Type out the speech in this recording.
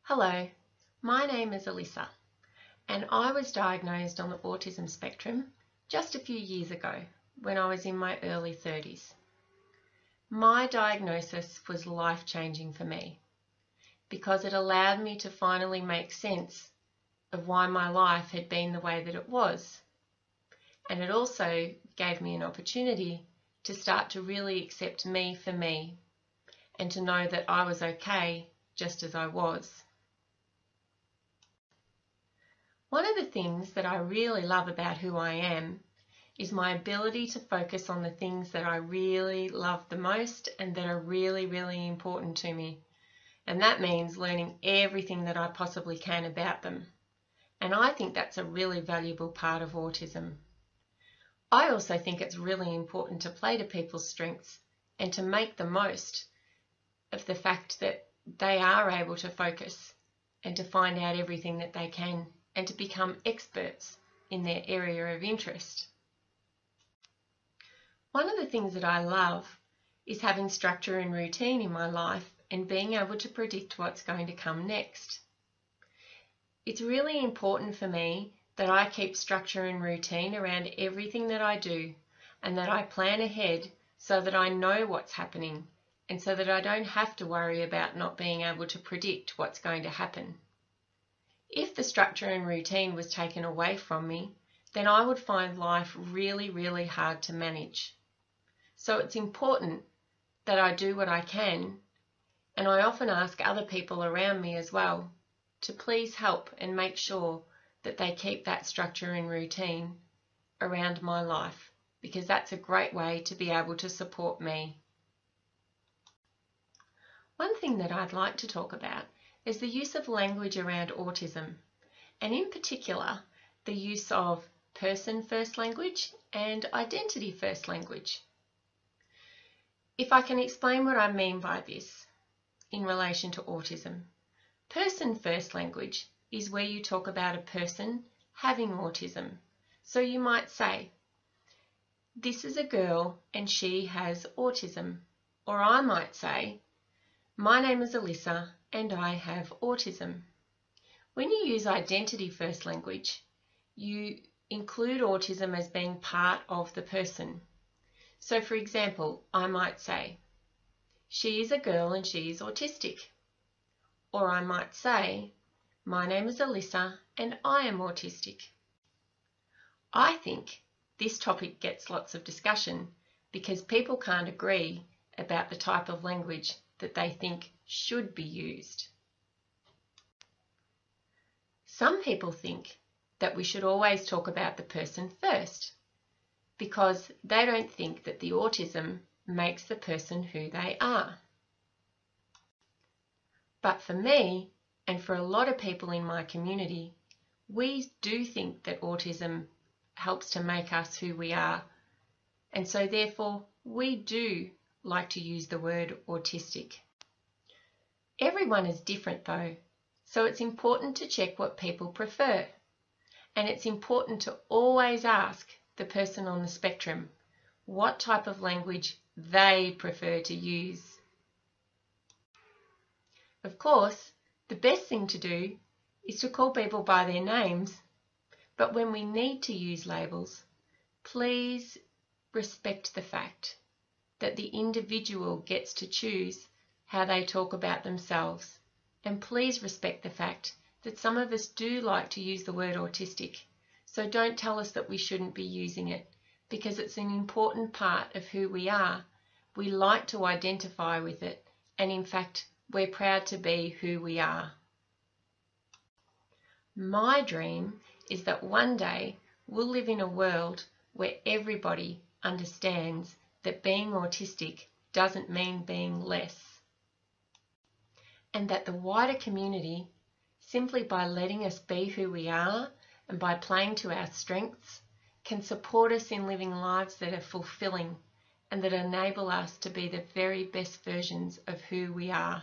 Hello, my name is Elissa and I was diagnosed on the autism spectrum just a few years ago when I was in my early 30s. My diagnosis was life-changing for me because it allowed me to finally make sense of why my life had been the way that it was, and it also gave me an opportunity to start to really accept me for me and to know that I was okay just as I was. One of the things that I really love about who I am is my ability to focus on the things that I really love the most and that are really, really important to me. And that means learning everything that I possibly can about them. And I think that's a really valuable part of autism. I also think it's really important to play to people's strengths and to make the most of the fact that they are able to focus and to find out everything that they can and to become experts in their area of interest. One of the things that I love is having structure and routine in my life and being able to predict what's going to come next. It's really important for me that I keep structure and routine around everything that I do and that I plan ahead so that I know what's happening and so that I don't have to worry about not being able to predict what's going to happen. If the structure and routine was taken away from me, then I would find life really, really hard to manage. So it's important that I do what I can, and I often ask other people around me as well to please help and make sure that they keep that structure and routine around my life, because that's a great way to be able to support me. One thing that I'd like to talk about is the use of language around autism, and in particular the use of person-first language and identity-first language. If I can explain what I mean by this in relation to autism. Person-first language is where you talk about a person having autism. So you might say, "This is a girl and she has autism." Or I might say, "My name is Elissa and I have autism." When you use identity-first language, you include autism as being part of the person. So for example, I might say, "She is a girl and she is autistic." Or I might say, "My name is Elissa and I am autistic." I think this topic gets lots of discussion because people can't agree about the type of language that they think should be used. Some people think that we should always talk about the person first because they don't think that the autism makes the person who they are. But for me, and for a lot of people in my community, we do think that autism helps to make us who we are. And so therefore, we do like to use the word autistic. Everyone is different though, so it's important to check what people prefer. And it's important to always ask the person on the spectrum what type of language they prefer to use. Of course, the best thing to do is to call people by their names, but when we need to use labels, please respect the fact that the individual gets to choose how they talk about themselves, and please respect the fact that some of us do like to use the word autistic, so don't tell us that we shouldn't be using it, because it's an important part of who we are. We like to identify with it, and in fact, we're proud to be who we are. My dream is that one day we'll live in a world where everybody understands that being autistic doesn't mean being less, and that the wider community, simply by letting us be who we are and by playing to our strengths, can support us in living lives that are fulfilling and that enable us to be the very best versions of who we are.